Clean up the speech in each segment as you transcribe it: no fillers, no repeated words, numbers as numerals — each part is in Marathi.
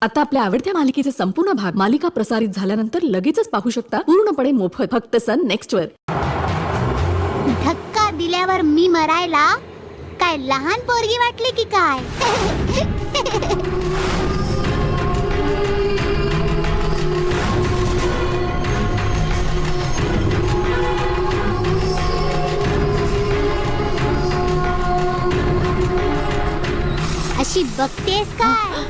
आता आपल्या आवडत्या मालिकेचे संपूर्ण भाग मालिका प्रसारित झाल्यानंतर लगेचच पाहू शकता पूर्णपणे मोफत फक्त सन नेक्स्ट वर। धक्का दिल्यावर मी मरायला काय लहान पोरगी वाटली की काय? अशी बघतेस काय?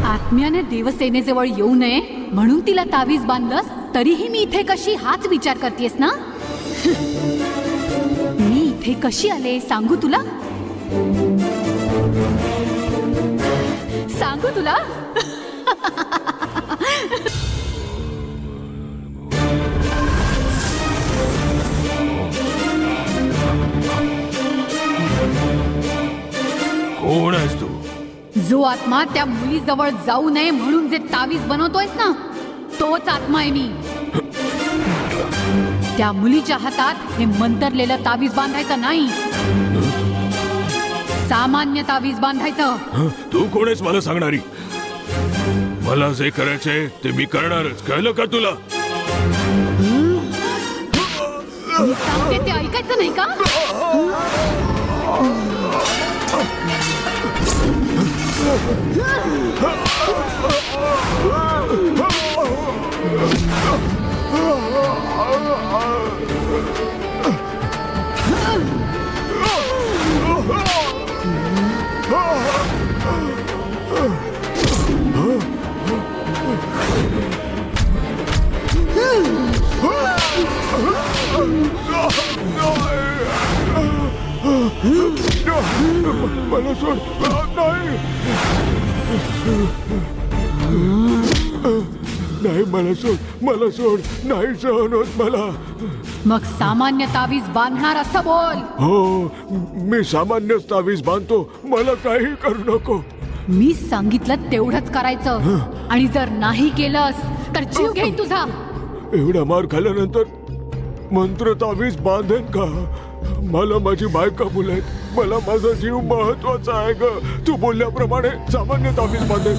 आत्म्याने देवसेनेजवळ येऊ नये म्हणून तिला तावीज बांधलंस, तरीही मी इथे कशी हाच विचार करतेस ना? मी इथे कशी आले सांगू तुला? सांगू तुला? कोण आहेस तू? जो आत्मा त्या मुलीजवळ जाऊ नये म्हणून जे तावीज बनवतोयस ना, तोच आत्मा आहे मी। त्या मुलीच्या हातात हे मंतरलेलं तावीज बांधायचं नाही, सामान्य तावीज बांधायचं। तू कोण आहेस मला सांगणारी? मला जे करायचंय ते मी करणारच, कळलं का तुला? मी सांगते ते ऐकायचं नाही का? मला सोड, नाही नाही, मला सोड, मला सोड, नाही सहन होत मला। मग सामान्य तावीज बांधणार असं बोल। हो, मी सामान्य तावीज बांधतो, मला काही करू नको। मी सांगितलं तेवढंच करायचं, आणि जर नाही केलंस तर जीव घेईन तुझा। एवढा मार खाल्ल्यानंतर मंत्र तावीज बांधेन का? मला माझी बायका मुलं आहेत, मला माझा जीव महत्वाचा आहे ग। तू बोलल्याप्रमाणे सामान्य तावीज बांधेन।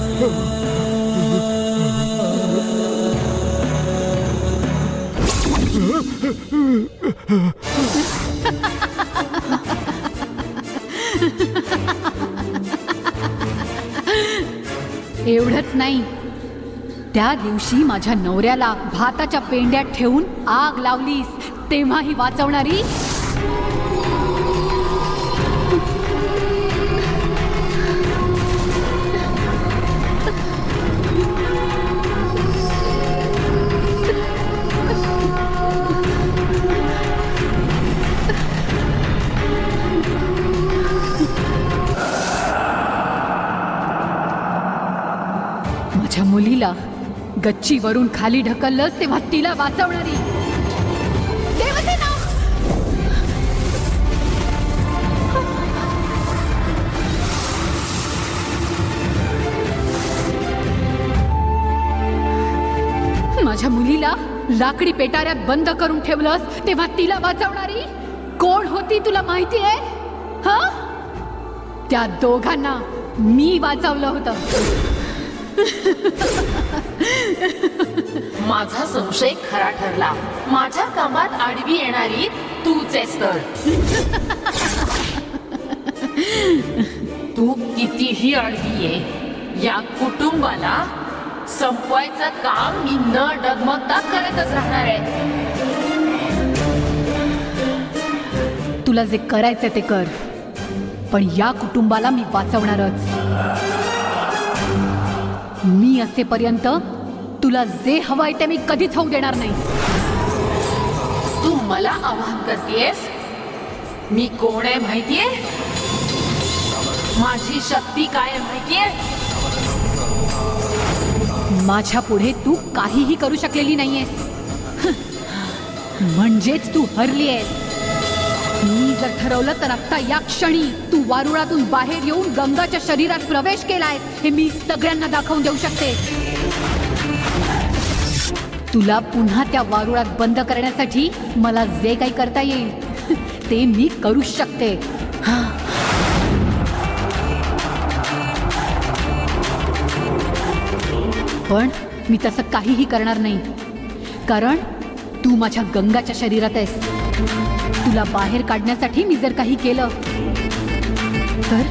एवढंच नाही, त्या दिवशी माझ्या नवऱ्याला भाताच्या पेंड्यात ठेवून आग लावलीस, तेव्हाही वाचवणारी माझ्या मुलीला गच्चीवरून खाली ढकललंस, तेव्हा तिला वाचवणारी देवसेना। माझ्या मुलीला लाकडी पेटाऱ्यात बंद करून ठेवलंस, तेव्हा तिला वाचवणारी कोण होती तुला माहिती आहे? हा, त्या दोघांना मी वाचवलं होतं। माझा संशय खरा ठरला। माझ्या कामात आडवी येणारी तूच आहेस तर। तू कितीही आडवी आहे, या कुटुंबाला संपवायचं काम मी न डगमगता करतच राहणार आहे. तुला जे करायचंय ते कर, पण या कुटुंबाला मी वाचवणारच. मी असेपर्यंत तुला जे हवंय ते मी कधीच होऊ देणार नाही. तू मला आवाहन करतेस? मी कोण आहे माहितीये? माझी शक्ती काय आहे माहितीये? माझ्या पुढे तू काहीही करू शकलेली नाहीयेस. म्हणजेच तू हरली आहेस. मी जर ठरवलं तर आता या क्षणी तू वारुळातून बाहेर येऊन गंगाच्या शरीरात प्रवेश केलाय हे मी सगळ्यांना दाखवून देऊ शकते. तुला पुन्हा त्या वारुळात बंद करण्यासाठी मला जे काही करता येईल ते मी करू शकते. पण मी तसं काहीही करणार नाही, कारण तू माझ्या गंगाच्या शरीरात आहेस. तुला बाहेर काढण्यासाठी मी जर काही केलं तर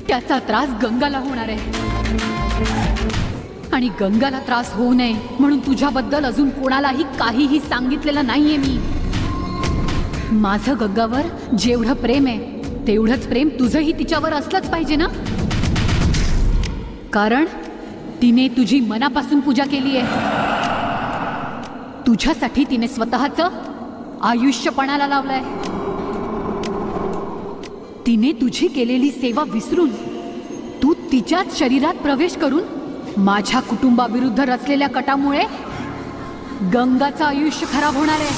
त्याचा त्रास गंगाला होणार आहे. आणि गंगाला त्रास होऊ नये म्हणून तुझ्याबद्दल अजून कोणालाही काहीही सांगितलेलं नाहीये मी. माझं गंगावर जेवढं प्रेम आहे तेवढंच प्रेम तुझंही तिच्यावर असलंच पाहिजे ना, कारण तिने तुझी मनापासून पूजा केली आहे. तुझ्यासाठी तिने स्वतःचं आयुष्य पणाला लावलंय. तिने तुझी केलेली सेवा विसरून तू तिच्याच शरीरात प्रवेश करून माझ्या कुटुंबाविरुद्ध रचलेल्या कटामुळे गंगाचं आयुष्य खराब होणार आहे.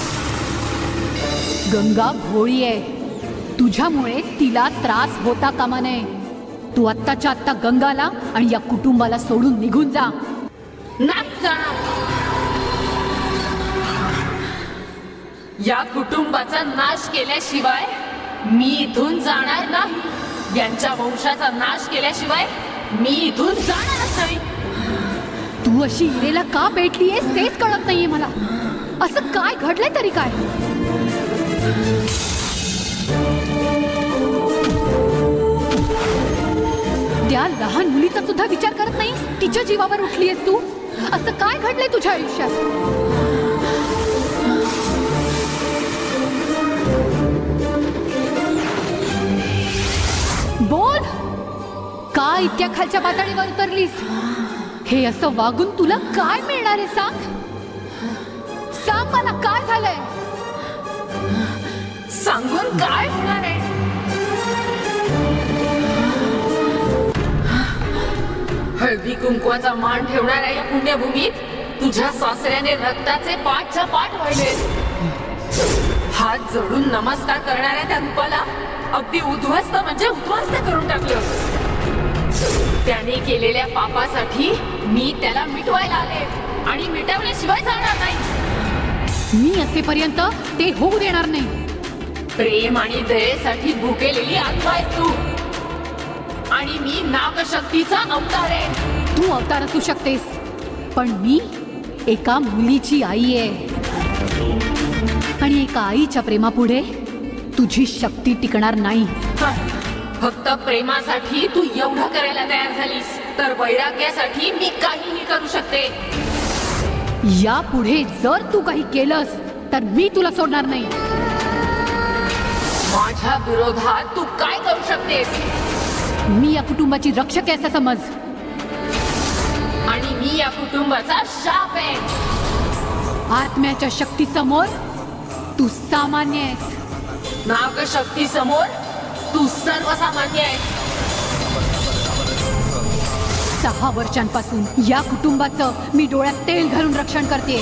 गंगा भोळी आहे. तुझ्यामुळे तिला त्रास होता कामा नये. तू आत्ताच्या आत्ता गंगाला आणि या कुटुंबाला सोडून निघून जा. नाही जाणार. या कुटुंबाचा नाश केल्याशिवाय मी इथून जाणार नाही. यांच्या वंशाचा नाश केल्याशिवाय मी इथून जाणारच नाही. तू अशी इरेला का पेटलीयेस तेच कळत नाहीये मला. असं काय घडलंय तरी काय? त्या लहान मुलीचा सुद्धा विचार करत नाही. तिच्या जीवावर उठलीयेस तू. असं काय घडलंय तुझ्या आयुष्यात? बोल, का इतक्या खालच्या पातळीवर उतरलीस? हे असं वागून तुला काय मिळणार आहे? सांग मला, काय झालंय? सांगून काय होणार आहे? हळदी कुंकवाचा मान ठेवणाऱ्या या पुण्यभूमीत तुझ्या सासऱ्याने रक्ताचे पाठच्या पाठ वाहिले. हात जोडून नमस्कार करणाऱ्या त्या रूपाला अगदी उद्ध्वस्त म्हणजे उद्ध्वस्त करून टाकलं. त्याने केलेल्या पापासाठी मी त्याला मिटवायला आले आणि मिटवल्याशिवाय जाणार नाही. मी असेपर्यंत ते होऊ देणार नाही. प्रेम आणि दयेसाठी भुकेलेली आत्मा आहेस तू आणि मी नागशक्तीचा अवतार आहे. तू अवतार असू शकतेस, पण मी एका मुलीची आई आहे. आणि एका आईच्या प्रेमापुढे तुझी शक्ती टिकणार नाही. फक्त प्रेमासाठी तू एवढं करायला तयार झालीस तर वैराग्यासाठी मी काहीही करू शकते. यापुढे जर तू काही केलंस तर मी तुला सोडणार नाही. माझ्या विरोधात तू काय करू शकतेस? मी या कुटुंबाची रक्षक आहे असं समज. आणि मी या कुटुंबाचा शाप आहे. आत्म्याच्या शक्तीसमोर तू सामान्य आहेस. नागशक्ती समोर तू सर्वसामान्य आहेस. 6 वर्षांपासून या कुटुंबाचं मी डोळ्यात तेल घालून रक्षण करते.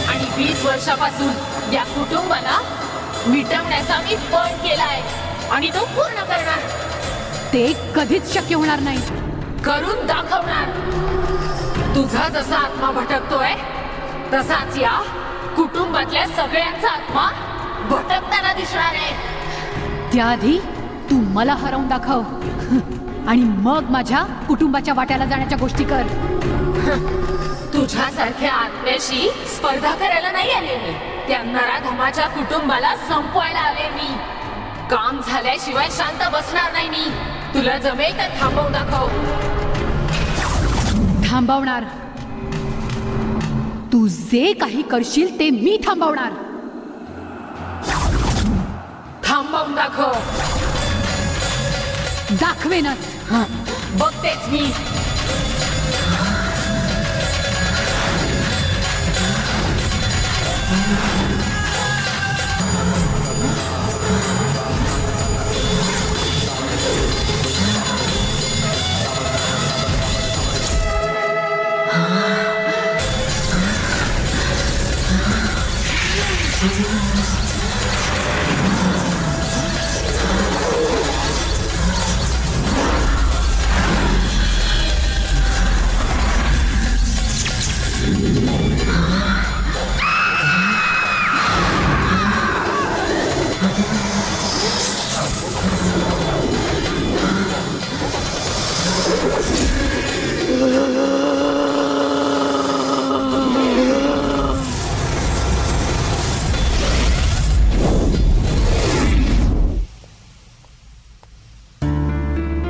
आणि 20 वर्षापासून या कुटुंबाला मिटवण्याचा मी पण केलाय आणि तो पूर्ण करणार. ते कधीच शक्य होणार नाही. करून दाखवणार. तुझा जसा आत्मा भटकतोय तसाच या कुटुंबातल्या सगळ्यांचा आत्मा भटकताना दिसणार आहे. त्याआधी तू मला हरवून दाखव आणि मग माझ्या कुटुंबाच्या वाट्याला जाण्याच्या गोष्टी कर. तुझ्यासारख्या आत्म्याशी स्पर्धा करायला नाही आले मी. त्या नराधमाच्या कुटुंबाला संपवायला आले मी. काम झाल्याशिवाय शांत बसणार नाही मी. तुला जमेल तर थांबवून दाखव. थांबवणार. तू जे काही करशील ते मी थांबवणार. थांबवून दाखव. दाखवेनच. बघतेच मी.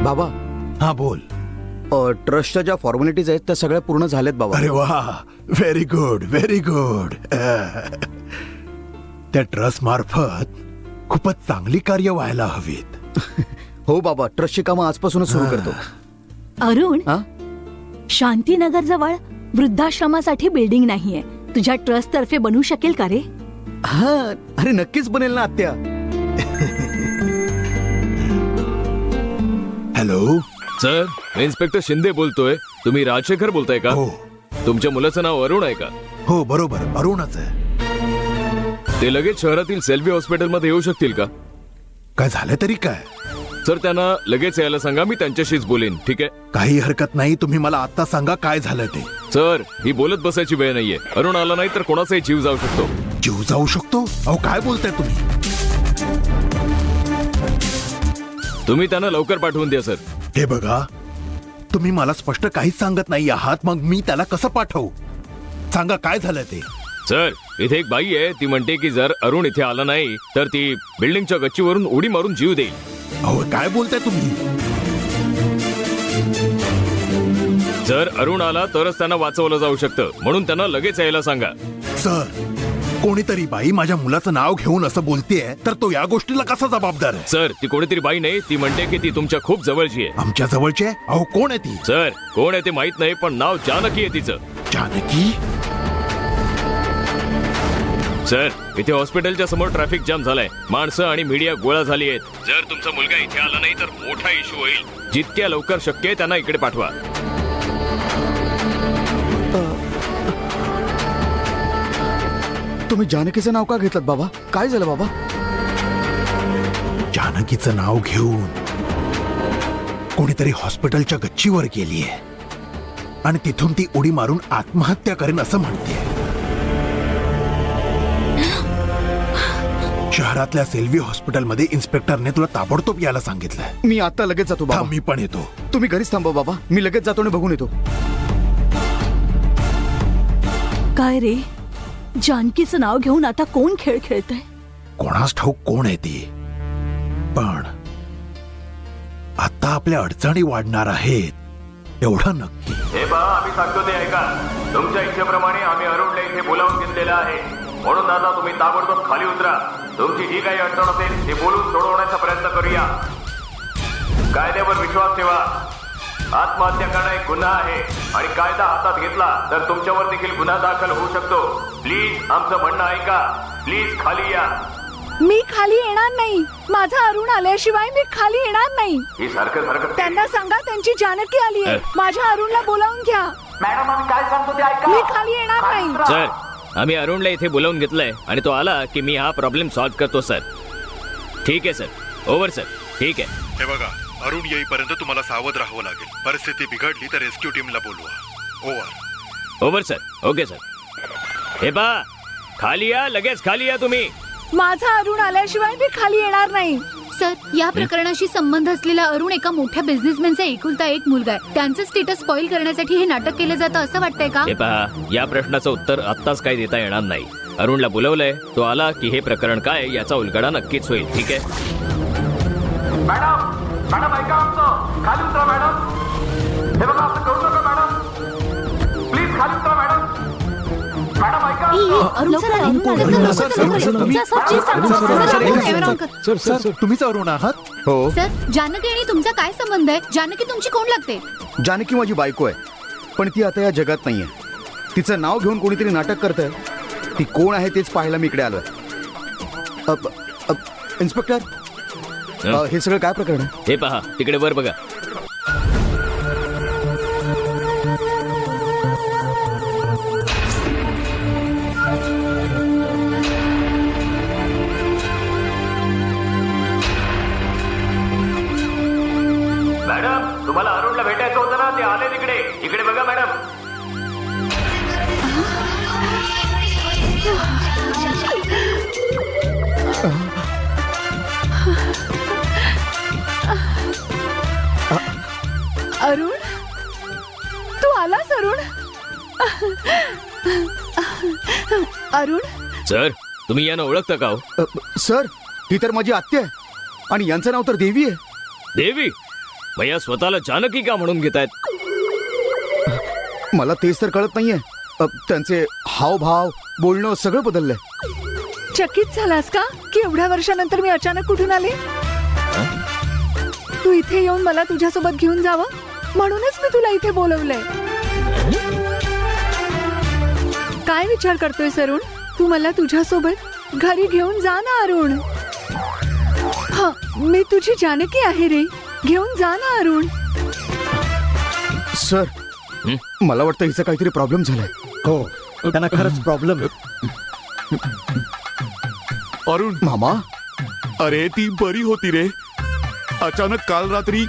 बाबा. हा बोल. ट्रस्टच्या ज्या फॉर्मॅलिटीज आहेत त्या सगळ्या पूर्ण झाल्यात बाबा. अरे वा, व्हेरी गुड व्हेरी गुड. त्या ट्रस्ट मार्फत खूपच चांगली कार्य व्हायला हवीत. हो बाबा, ट्रस्टची कामं आजपासूनच सुरू करतो. अरुण, हा? शांतीनगर जवळ वृद्धाश्रमासाठी बिल्डिंग नाहीये. तुझ्या ट्रस्ट तर्फे बनवू शकेल का रे? हा, अरे नक्कीच बनेल ना आत्या. हॅलो. सर, मी इन्स्पेक्टर शिंदे बोलतोय. तुम्ही राजशेखर बोलताय का? हो तुमच्या मुलाचं नाव अरुण आहे का? हो बरोबर, अरुणच आहे. ते लगेच शहरातील सेल्वी हॉस्पिटलमध्ये येऊ शकतील का? काय झालं तरी काय? सर, त्यांना लगेच यायला सांगा. मी त्यांच्याशीच बोलेन. ठीक आहे? काही हरकत नाही. तुम्ही मला आता सांगा काय झालं ते. सर, ही बोलत बसायची वेळ नाहीये. अरुण आला नाही तर कोणाचाही जीव जाऊ शकतो. जीव जाऊ शकतो? अहो काय बोलताय तुम्ही? तुम्ही त्यांना लवकर पाठवून द्या सर. हे बघा, तुम्ही मला स्पष्ट काहीच सांगत नाही आहात. मग मी त्याला कसं पाठवू? सांगा काय झालं ते. सर, इथे एक बाई आहे. ती म्हणते की जर अरुण इथे आला नाही तर ती बिल्डिंगच्या गच्चीवरून उडी मारून जीव देईल. अहो काय बोलताय तुम्ही? जर अरुण आला तरच त्यांना वाचवलं जाऊ शकतं. म्हणून त्यांना लगेच यायला सांगा. सर, कोणीतरी बाई माझ्या मुलाचं नाव घेऊन असं बोलतेय तर तो या गोष्टीला कसा जबाबदार आहे? सर, ती कोणीतरी बाई नाही. ती म्हणते की ती तुमच्या खूप जवळची आहे. आमच्या जवळचे? अहो कोण आहे ती? सर, कोण आहे ते माहित नाही, पण नाव जानकी आहे तिचं. जानकी? सर, इथे हॉस्पिटलच्या समोर ट्रॅफिक जाम झालाय. माणसं आणि मीडिया गोळा झाली आहेत. जर तुमचा मुलगा इथे आला नाही तर मोठा इश्यू होईल. जितक्या लवकर शक्य आहे त्यांना इकडे पाठवा. तुम्ही जानकीचं नाव का घेतलं बाबा? काय झालं बाबा? जानकीचं नाव घेऊन कोणीतरी हॉस्पिटलच्या गच्चीवर गेलीये आणि तिथून ती उडी मारून आत्महत्या करेन असं म्हणते. शहरातल्या सेल्वी हॉस्पिटलमध्ये इन्स्पेक्टरने तुला ताबडतोब यायला सांगितलंय. मी आता लगेच जातो बाबा. मी पण येतो. तुम्ही घरीच थांबा बाबा. मी लगेच जातो आणि बघून येतो. काय रे, जानकीचं नाव घेऊन आता कोण खेळ खेळतंय? कोणास ठाऊक कोण आहे ती, पण आता आपल्या अडचणी वाढणार आहेत एवढं नक्की. हे पहा, आम्ही सांगतो ते ऐका. तुमच्या इच्छेप्रमाणे आम्ही अरुणला इथे बोलावून घेतलेलं आहे. म्हणून आता तुम्ही ताबडतोब खाली उतरा. तुमची जी काही अडचण असेल ती बोलून सोडवण्याचा प्रयत्न करूया. कायद्यावर विश्वास ठेवा. आत्महत्या करणं एक गुन्हा आहे आणि कायदा हातात घेतला तर तुमच्यावर देखील गुन्हा दाखल होऊ शकतो. प्लीज आमचं म्हणणं ऐका. प्लीज खाली या. मी खाली येणार नाही. माझा अरुण आल्याशिवाय मी खाली येणार नाही. ही सारखं सारखं त्यांना सांगा त्यांची जानकी आली आहे. माझ्या अरुणला बोलावून घ्या. मॅडम आम्ही काय सांगतो ते ऐका. मी खाली येणार नाही. सर, आम्ही अरुणला इथे बोलावून घेतलंय आणि तो आला की मी हा प्रॉब्लेम सॉल्व्ह करतो सर. ठीक आहे सर. Over sir. ठीक आहे. हे बघा, अरुण येईपर्यंत तुम्हाला सावध राहावं लागेल. परिस्थिती बिघडली तर रेस्क्यू टीमला बोलवा. Over. Over sir. Okay sir. हे पहा, खाली या. लगेच खाली या तुम्ही. माझा अरुण आल्याशिवाय मी खाली येणार नाही. सर, या प्रकरणाशी संबंध असलेला अरुण एका मोठ्या बिझनेसमॅनचा एकुलता एक मुलगा आहे. त्यांचं स्टेटस स्पॉइल करण्यासाठी हे नाटक केलं जातं असं वाटतंय का? हे पहा, या प्रश्नाचं उत्तर आत्ताच काही देता येणार नाही. अरुणला बोलवलंय. तो आला की हे प्रकरण काय याचा उलगडा नक्कीच होईल. ठीक आहे? मॅडम मॅडम ऐका आमचं, खाली उतरा मॅडम. हे बघा असं करू नका मॅडम, प्लीज खाली उतरा मॅडम. मॅडम ऐका सर तुम्हीच अरुण आहात? हो, सर जानकी आणि तुमचा काय संबंध आहे? जानकी तुमची कोण लागते? जानकी माझी बायको आहे, पण ती आता या जगात नाहीये. तिचं नाव घेऊन कोणीतरी नाटक करतंय. ती कोण आहे तेच पाहायला मी इकडे आलोय. इन्स्पेक्टर, हे सगळं काय प्रकरण आहे? हे पहा तिकडे वर बघा. मॅडम तुम्हाला अरुणला भेटायचं होतं ना, ते आले तिकडे. इकडे बघा मॅडम. अरुण, तू आलास अरुण? अरुण, सर तुम्ही यांना ओळखता का हो? सर, ही तर माझी आत्या आहे आणि यांचं नाव तर देवी आहे. देवी? भैया स्वतःला जानकी का म्हणून घेतायत? मला तेच तर कळत नाहीये. त्यांचे हावभाव, बोलणं सगळं बदललंय. चकित झालास का की एवढ्या वर्षानंतर मी अचानक कुठून आले? तू इथे येऊन मला तुझ्यासोबत घेऊन जावं म्हणूनच मी तुला इथे बोलवलंय. काय विचार करतोय अरुण? तू मला तुझ्यासोबत घरी घेऊन जा ना अरुण. हा, मी तुझी जानकी आहे रे, घेऊन जा ना अरुण. सर, मला वाटतं हिचा काहीतरी प्रॉब्लेम झालाय. हो, त्यांना खरंच प्रॉब्लेम. अरुण मामा, अरे ती बरी होती रे. अचानक काल रात्री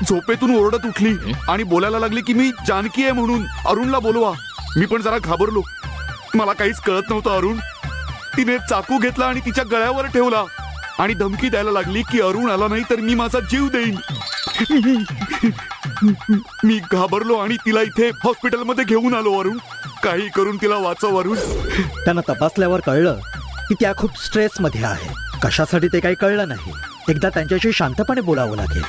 झोपेतून ओरडत उठली आणि बोलायला लागली की मी जानकी आहे म्हणून अरुणला बोलवा. मी पण जरा घाबरलो. मला काहीच कळत नव्हतं अरुण. तिने चाकू घेतला आणि तिच्या गळ्यावर ठेवला आणि धमकी द्यायला लागली की अरुण आला नाही तर मी माझा जीव देईन. मी घाबरलो आणि तिला इथे हॉस्पिटलमध्ये घेऊन आलो. अरुण, काही करून तिला वाचव अरुण. त्यांना तपासल्यावर कळलं की त्या खूप स्ट्रेस मध्ये आहे. कशासाठी ते काही कळलं नाही. एकदा त्यांच्याशी शांतपणे बोलावं लागेल.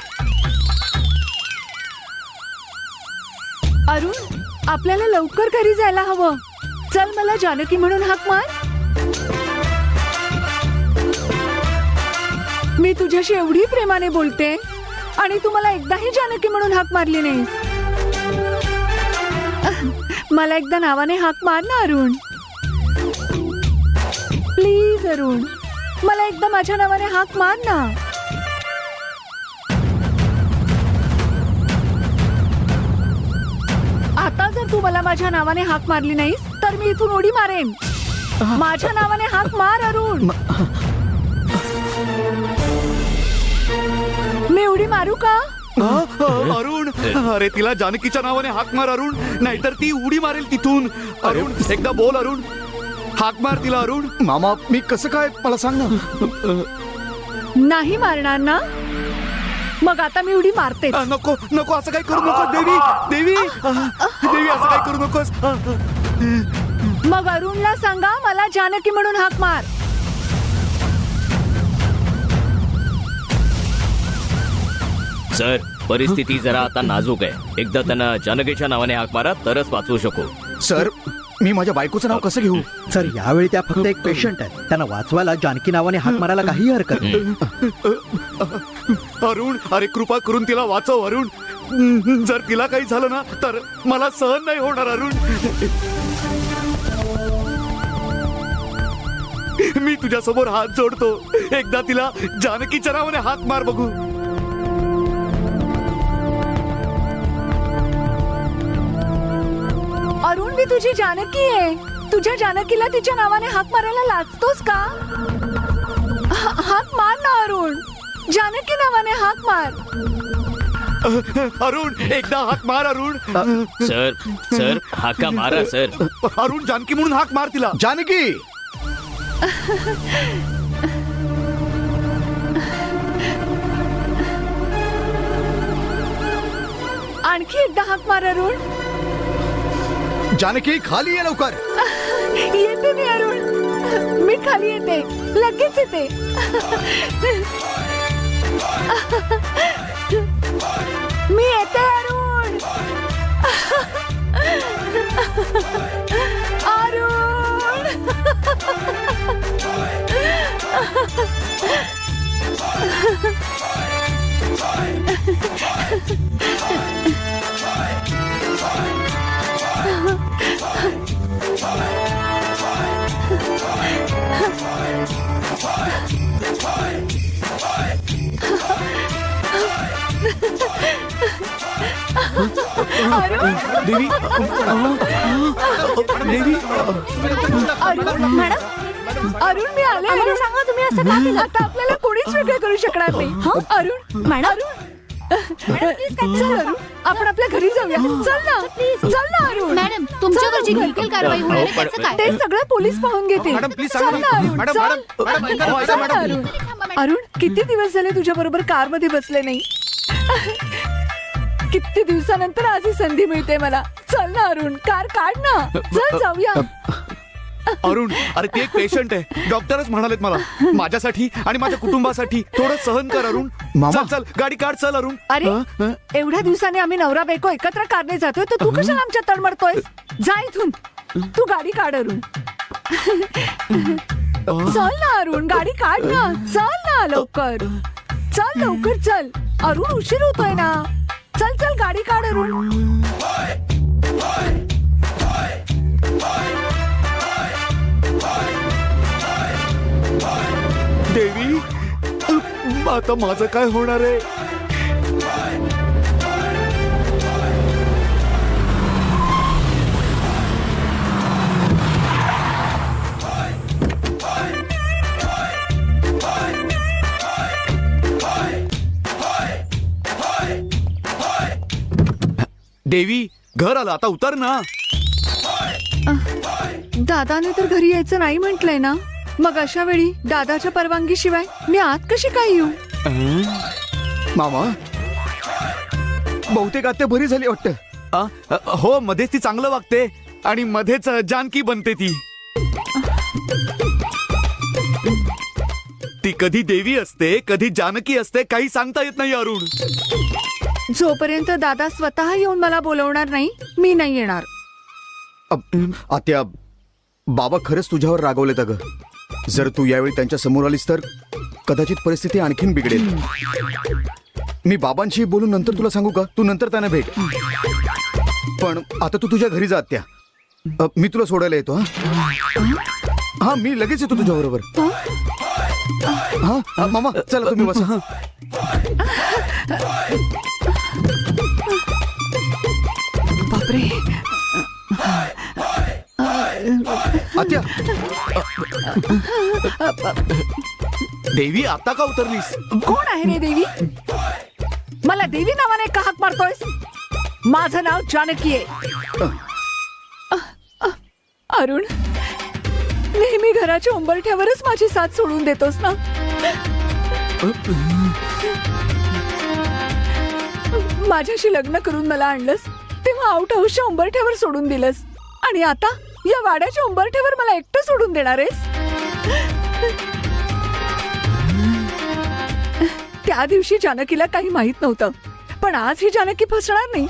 अरुण, आपल्याला लवकर घरी जायला हवं. चल, मला जानकी म्हणून हाक मार. मी तुझ्याशी एवढी प्रेमाने बोलते आणि तू मला एकदाही जानकी म्हणून हाक मारली नाहीस. मला एकदा नावाने हाक मार ना अरुण. प्लीज अरुण, मला एकदा माझ्या नावाने हाक मार ना. आता जर तू मला माझ्या नावाने हाक मारली नाहीस तर मी इथून उडी मारेन. माझ्या नावाने हाक मार अरुण. मी उडी मारू का? अरुण, अरे तिला जानकीच्या नावाने हाक मार अरुण, नाहीतर ती उडी मारेल तिथून. अरुण, एकदा बोल अरुण, हाक मार तिला अरुण. मामा, मी कसं काय, मला सांग ना. नाही मारणार ना? मग आता मी उडी मारते. नको नको, असं काही करू नकोस देवी. देवी देवी, असं काही करू नकोस. मग अरुणला सांगा मला जानकी म्हणून हाक मार. सर परिस्थिती जरा आता नाजूक आहे. एकदा त्यांना जानकीच्या नावाने हाक मारा तरच वाचवू शकू. सर, मी माझ्या बायकोचं नाव कसं घेऊ? सर, यावेळी त्या फक्त एक पेशंट आहेत. त्यांना वाचवायला जानकी नावाने हाक मारायला काही हरकत नाही. अरुण, अरे कृपा करून तिला वाचव अरुण. जर तिला काही झालं ना तर मला सहन नाही होणार अरुण. मी तुझ्या समोर हात जोडतो. एकदा तिला जानकीच्या नावाने हाक मार बघू. अरुण, मी तुझी जानकी आहे. तुझ्या जानकीला तिच्या नावाने हाक मारायला लाजतोस का? हाक मार ना अरुण. जानकी नावाने हाक मार. अरुण, एकदा हाक मार अरुण. सर सर हाका मारा सर. अरुण, जानकी म्हणून हाक मार तिला. जानकी. आणखी एकदा हाक मार अरुण. जानकी, खाली ये लवकर. येते मी अरुण, मी खाली येते, लगेच येते. मी येते अरुण. देवी देवी मॅडम अरुण मी आले. आम्हाला सांगा तुम्ही असं का केलं? आता आपल्याला कोणीच वेगळे करू शकणार नाही. अरुण मॅडम चल अरुण आपण आपल्या घरी जाऊया. चल ना चल ना अरुण. मॅडम तुमच्यावर जी लिगल कारवाई होणार आहे त्याचं काय? ते सगळं पोलीस पाहून घेतील. मॅडम, प्लीज चल सांगा. ना, अरुण, मॅडम, चल. मॅडम, मॅडम, चल मॅडम, ना, मॅडम. अरुण. अरुण किती दिवस झाले तुझ्या बरोबर कार मध्ये बसले नाही. किती दिवसानंतर आज ही संधी मिळते मला. चल ना अरुण कार काढ ना. चल जाऊया. अरुण अरे ते एक पेशंट आहे. डॉक्टरच म्हणालेत मला माझ्यासाठी आणि माझ्या कुटुंबासाठी थोडं सहन कर अरुण. चल चल गाडी काढ. चल अरुण. अरे एवढ्या दिवसाने आम्ही नवरा बायको एकत्र कारने जातोय तर तू कशाला आमच्या तळमळतोय. जा इथून. तू गाडी काढ अरुण. चल ना अरुण गाडी काढ ना. चल ना लवकर. चल लवकर चल. अरुण उशीर होतोय ना. चल चल गाडी काढ अरुण. देवी आता माझं काय होणार आहे. देवी घर आलं आता उतर ना. दादाने तर घरी यायचं नाही म्हटलंय ना. मग अशा वेळी दादाच्या परवानगी शिवाय मी आत कशी काय येऊ. मामा बहुतेक आत्या बरी झाली वाटतं. हो मध्येच ती चांगलं वागते आणि मध्येच जानकी बनते. ती कधी देवी असते कधी जानकी असते काही सांगता येत नाही अरुण. जोपर्यंत दादा स्वतः येऊन मला बोलवणार नाही मी नाही येणार. आत्या बाबा खरंच तुझ्यावर रागवलेत अगं. जर तू यावेळी त्यांच्या समोर आलीस तर कदाचित परिस्थिती आणखीन बिघडेल. मी बाबांशी बोलून नंतर तुला सांगू का. तू नंतर त्यांना भेट. पण आता तू तुझ्या घरी जा आत्या. मी तुला सोडायला येतो. हा मी लगेच येतो तुझ्या बरोबर. हा मामा चला तुम्ही बसा. बापरे. आत्या देवी आता का उतरलीस. कोण आहे रे देवी. मला देवी नावाने का हाक मारतोयस. माझं नाव जानकी आहे. अरुण नेहमी घराच्या उंबरठ्यावरच माझी साथ सोडून देतोस ना. माझ्याशी लग्न करून मला आणलंस तेव्हा आउट हाऊसच्या उंबरठ्यावर सोडून दिलंस आणि आता या वाड्याच्या उंबरठ्यावर मला एकटं सोडून देणार आहेस. त्या दिवशी जानकीला काही माहित नव्हतं पण आज ही जानकी फसणार नाही.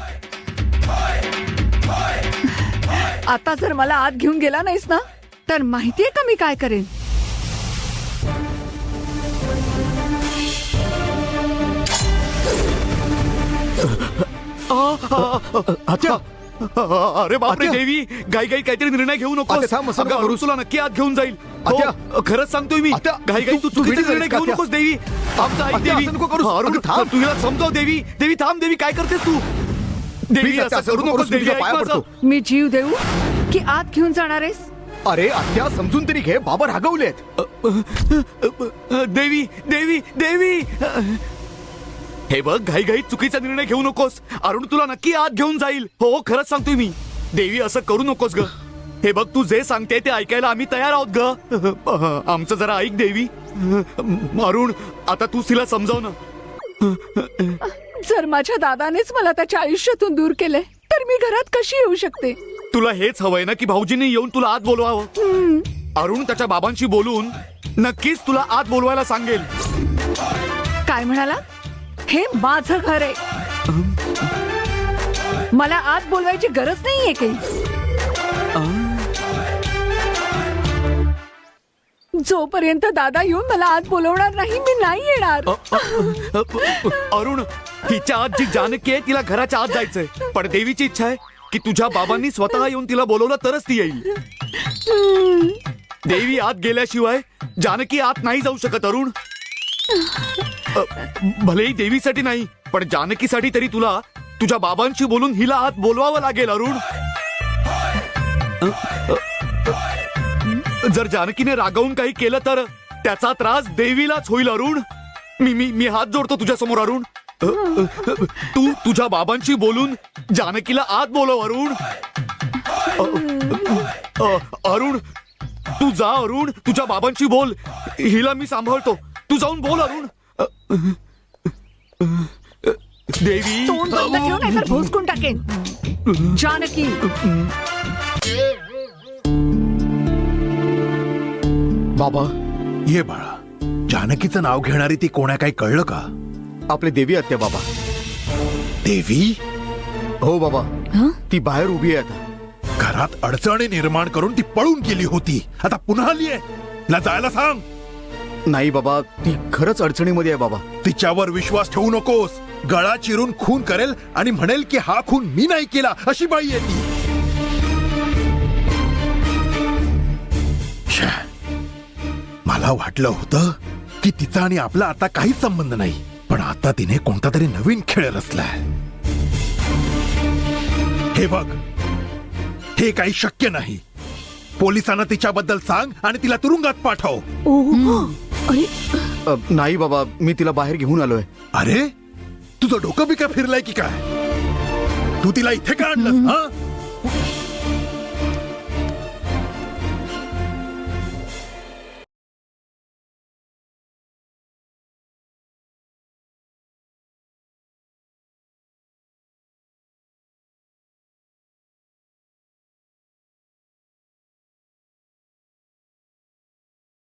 आता जर मला आत घेऊन गेला नाहीस ना तर माहितीये का मी काय करेन. अरे बापरे देवी घाई घाई काहीतरी निर्णय घेऊ नको. तुला नक्की आत घेऊन जाईल. खरंच सांगतोय मी. घाई घाई तू चुकीचा निर्णय घेऊ नकोस देवी. आमचा ऐक देवी. तुला समजाव देवी. देवी थांब. देवी काय करतेस तू. देवी असं करू नकोस देवी. ऐक माझं. मी जीव देऊ की आत घेऊन जाणार आहेस. अरे आत्या समजून तरी घे. बाबा रागवलेत. देवी देवी देवी हे बघ घाई घाई चुकीचा निर्णय घेऊ नकोस. अरुण तुला नक्की आत घेऊन जाईल. हो खरंच सांगतोय मी. देवी असं करू नकोस ग. हे बघ तू जे सांगते ते ऐकायला आम्ही तयार आहोत ग. आमचं जरा ऐक देवी. अरुण आता तू तिला समजाव ना. जर माझ्या दादानेच मला त्याच्या आयुष्यातून दूर केले तर मी घरात कशी येऊ शकते. तुला हेच हवंय ना की भाऊजींनी येऊन तुला आत बोलवावं. अरुण त्याच्या बाबांशी बोलून नक्कीच तुला आत बोलवायला सांगेल. काय म्हणाला. हे माझं घर आहे. मला आत बोलवायची गरज नाहीये काही. जोपर्यंत दादा येऊन मला आत बोलवणार नाही मी नाही येणार. अरुण, हिच्या आत जी जानकी आहे तिला घराच्या आत जायचंय, पण देवीची इच्छा आहे की तुझ्या बाबांनी स्वतः येऊन तिला बोलवलं तरच ती येईल. देवी आत गेल्याशिवाय जानकी आत नाही जाऊ शकत अरुण. भलेही देवीसाठी नाही, पण जानकीसाठी तरी तुला तुझ्या बाबांशी बोलून हिला आत बोलवावं लागेल अरुण. जर जानकीने रागावून काही केलं तर त्याचा त्रास देवीलाच होईल अरुण. मी हात जोडतो तुझ्या समोर अरुण. तू तुझ्या बाबांशी बोलून जानकीला आत बोलव अरुण. अरुण, तू जा अरुण, तुझ्या बाबांशी बोल. हिला मी सांभाळतो, तू जाऊन बोल अरुण. देवी, तोंड बंद ठेव नाहीतर भोसकून टाकेन. जानकी, बाबा ये बाळा. जानकीचं नाव घेणारी ती कोणा काही कळलं का? आपले देवी आत्या बाबा. देवी? हो बाबा, ती बाहेर उभी आहे आता. घरात अडचणी निर्माण करून ती पळून गेली होती, आता पुन्हा आली आहे. तिला जायला सांग. नाही बाबा, ती खरंच अडचणीमध्ये आहे बाबा. तिच्यावर विश्वास ठेवू नकोस. गळा चिरून खून करेल आणि म्हणेल की हा खून मी नाही केला, अशी बाई आहे ती. छे, मला वाटलं होतं की तिचा आणि आपला आता काहीच संबंध नाही, पण आता तिने कोणता तरी नवीन खेळ रचलाय. हे बघ, हे काही शक्य नाही. पोलिसांना तिच्याबद्दल सांग आणि तिला तुरुंगात पाठव. नाही बाबा, मी तिला बाहेर घेऊन आलोय. अरे, तुझं डोकं बिका फिरलंय की काय? तू तिला इथे का आणलंस? हा,